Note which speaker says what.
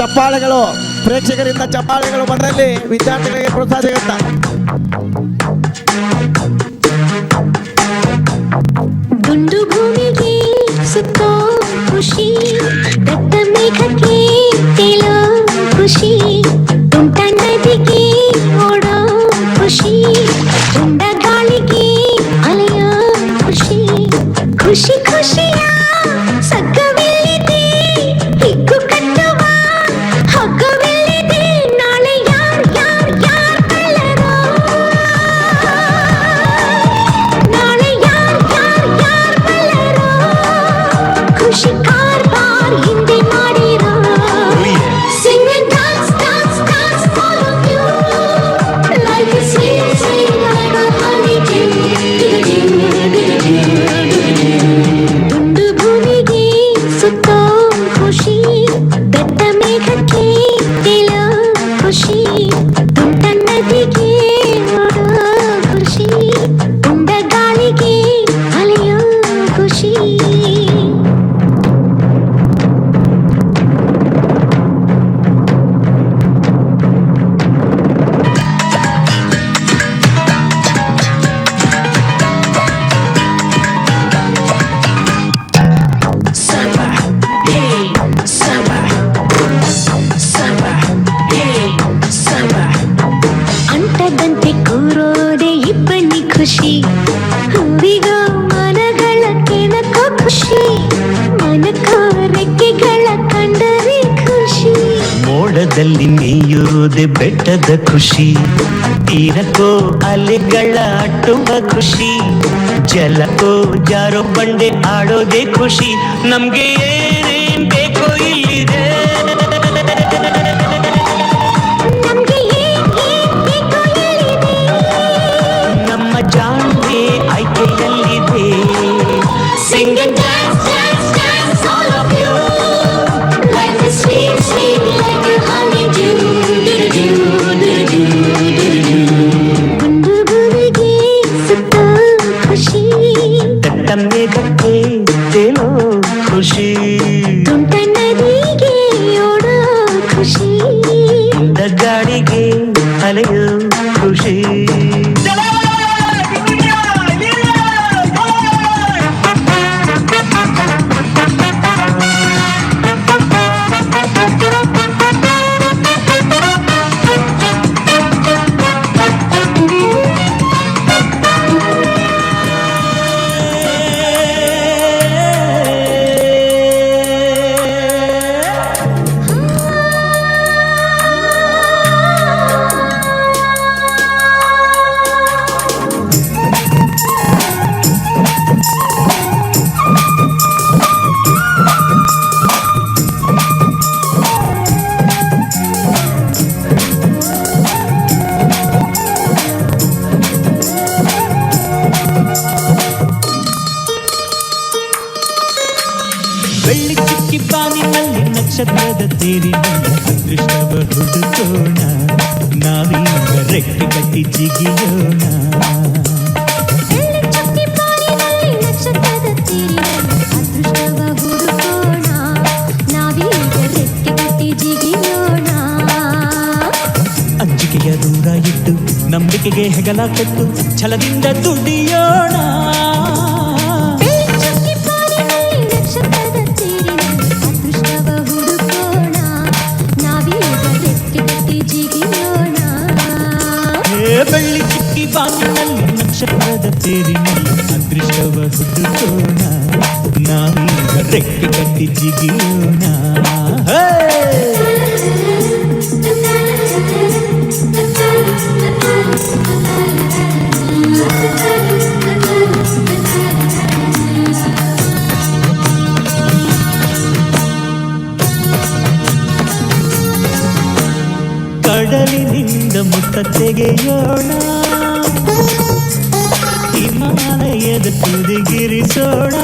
Speaker 1: ಚಪ್ಪಾಳೆಗಳು ಪ್ರೇಕ್ಷಕರಿಂದ ಚಪ್ಪಾಳೆಗಳು ಬಂದಲ್ಲಿ ವಿದ್ಯಾರ್ಥಿಗಳಿಗೆ ಪ್ರೋತ್ಸಾಹ ಸಿಗುತ್ತಾ.
Speaker 2: ದುಂಡು ಭೂಮಿಗೆ ಸುತ್ತೋ ಖುಷಿ, ದಟ್ಟ ಮೇಘಕ್ಕೆ ತೇಲೋ ಖುಷಿ, ತುಂಟ ನದಿಗೆ ಓಡೋ ಖುಷಿ, ತುಂಡ ಗಾಳಿಗೆ ಅಲೆಯೋ ಖುಷಿ, ಖುಷಿ ಖುಷಿಯ ಸಗ್ಗವಿಲ್ಲಿದೆ, ಹಿಗ್ಗು ಕಟ್ಟುವ ಹಗ್ಗವಿಲ್ಲಿದೆ, ನಾಳೆ ಯಾರ್ ಯಾರ್ ಯಾರ್ ಕಳ್ಳರೋ, ನಾಳೆ ಯಾರ್ ಯಾರ್ ಯಾರ್ ಕಳ್ಳರೋ, ಖುಷಿ ಕಾರ್ಬಾರ್ ಹಿಂದೆ ಮಾಡಿರೋ. Sing and dance, dance, dance, all of you, like a sweet, sweet, like a honeydew. ದುಂಡು ಭೂಮಿಗೆ ಸುತ್ತೋ ಖುಷಿ, ದಟ್ಟ ಮೇಘಕ್ಕೆ ತೇಲೋ ಖುಷಿ, ತುಂಟ ನದಿಗೆ ಓಡೋ ಖುಷಿ, ತುಂಡ ಗಾಳಿಗೆ ಅಲೆಯೋ ಖುಷಿ. ಅಂಟದಂತೆ ಕೂರೋದೆ ಇಬ್ಬನಿ ಖುಷಿ, ಹೂವಿಗೋ ಮನಗಳ ಕೆಣಕೋ ಖುಷಿ, ಮನಕೋ ರೆಕ್ಕೆಗಳ ಕಂಡರೆ ಖುಷಿ,
Speaker 3: ಮೋಡದಲ್ಲಿ ಮೇಯುವುದೇ ಬೆಟ್ಟದ ಖುಷಿ, ತೀರಕ್ಕೋ ಅಲೆಗಳ ಅಟ್ಟುವ ಖುಷಿ, ಜಲಕ್ಕೋ ಜಾರೋ ಬಂಡೆ ಆಡೋದೇ ಖುಷಿ, ನಮ್ಗೆ ಏನೇನ್ ಬೇಕೋ ಇಲ್ಲಿದೆ,
Speaker 2: ನಮ್ಗೆ ಏನ್ ಬೇಕೋ ಇಲ್ಲಿದೆ,
Speaker 3: ನಮ್ಮ ಜಾಣ್ಮೆ ಆಯ್ಕೆಯಲ್ಲಿದೆ.
Speaker 2: Sing and dance, dance, dance, all of you, like a sweet, sweet, like a honeydew. ದುಂಡು ಭೂಮಿಗೆ ಸುತ್ತೋ ಖುಷಿ,
Speaker 3: ದಟ್ಟ ಮೇಘಕ್ಕೆ ತೇಲೋ ಖುಷಿ,
Speaker 2: ತುಂಟ ನದಿಗೆ ಓಡೋ ಖುಷಿ,
Speaker 3: ಇಂದ ಗಾಡಿಗೆ ಅಲೆಯೋ ಖುಷಿ. ಬೆಳ್ಳಿ ಚಿಕ್ಕಿ ಬಾನಿನಲ್ಲಿ ನಕ್ಷತ್ರದ ತೇರಿನಲ್ಲಿ ಅದೃಷ್ಟವ ಹುಡುಕೋಣ, ನಾವೀಗ ರೆಕ್ಕೆ ಕಟ್ಟಿ ಜಿಗಿಯೋಣ.
Speaker 2: ಬೆಳ್ಳಿ ಚುಕ್ಕಿ ಪಾರಿನಲ್ಲಿ ನಕ್ಷತ್ರದ ತೀರಿನಲ್ಲಿ ಅದೃಷ್ಟವ ಹುಡುಕೋಣ, ನಾವೀಗ ರೆಕ್ಕೆ ಕಟ್ಟಿ ಜಿಗಿಯೋಣ.
Speaker 3: ಅಂಜಿಕೆಯ ದೂರ ಇಟ್ಟು ನಂಬಿಕೆಗೆ ಹೆಗಲ ಕೊಟ್ಟು ಛಲದಿಂದ ದುಡಿಯೋಣ.
Speaker 2: ಬೆಳ್ಳಿ ಚುಕ್ಕಿ ಪಾರಿನಲ್ಲಿ ನಕ್ಷತ್ರದ ತೀರಿನಲ್ಲಿ ಅದೃಷ್ಟವ ಹುಡುಕೋಣ, ನಾವೀಗ ರೆಕ್ಕೆ ಕಟ್ಟಿ ಜಿಗಿಯೋಣ.
Speaker 3: ಬೆಳ್ಳಿ ಚಿಕ್ಕಿ ಬಾನಿನಲ್ಲಿ ನಕ್ಷತ್ರದ ತೇರಿನಲ್ಲಿ ಅದೃಷ್ಟವ ಹುಡುಕೋಣ, ನಾವೀಗ ರೆಕ್ಕೆ ಕಟ್ಟಿ ಜಿಗಿಯೋಣ. ಕಡಲಿನಿಂದ ಮುತ್ತ ತೆಗೆಯೋಣ, ಹಿಮಾಲಯದ ತುದಿಗಿರಿಸೋಣ,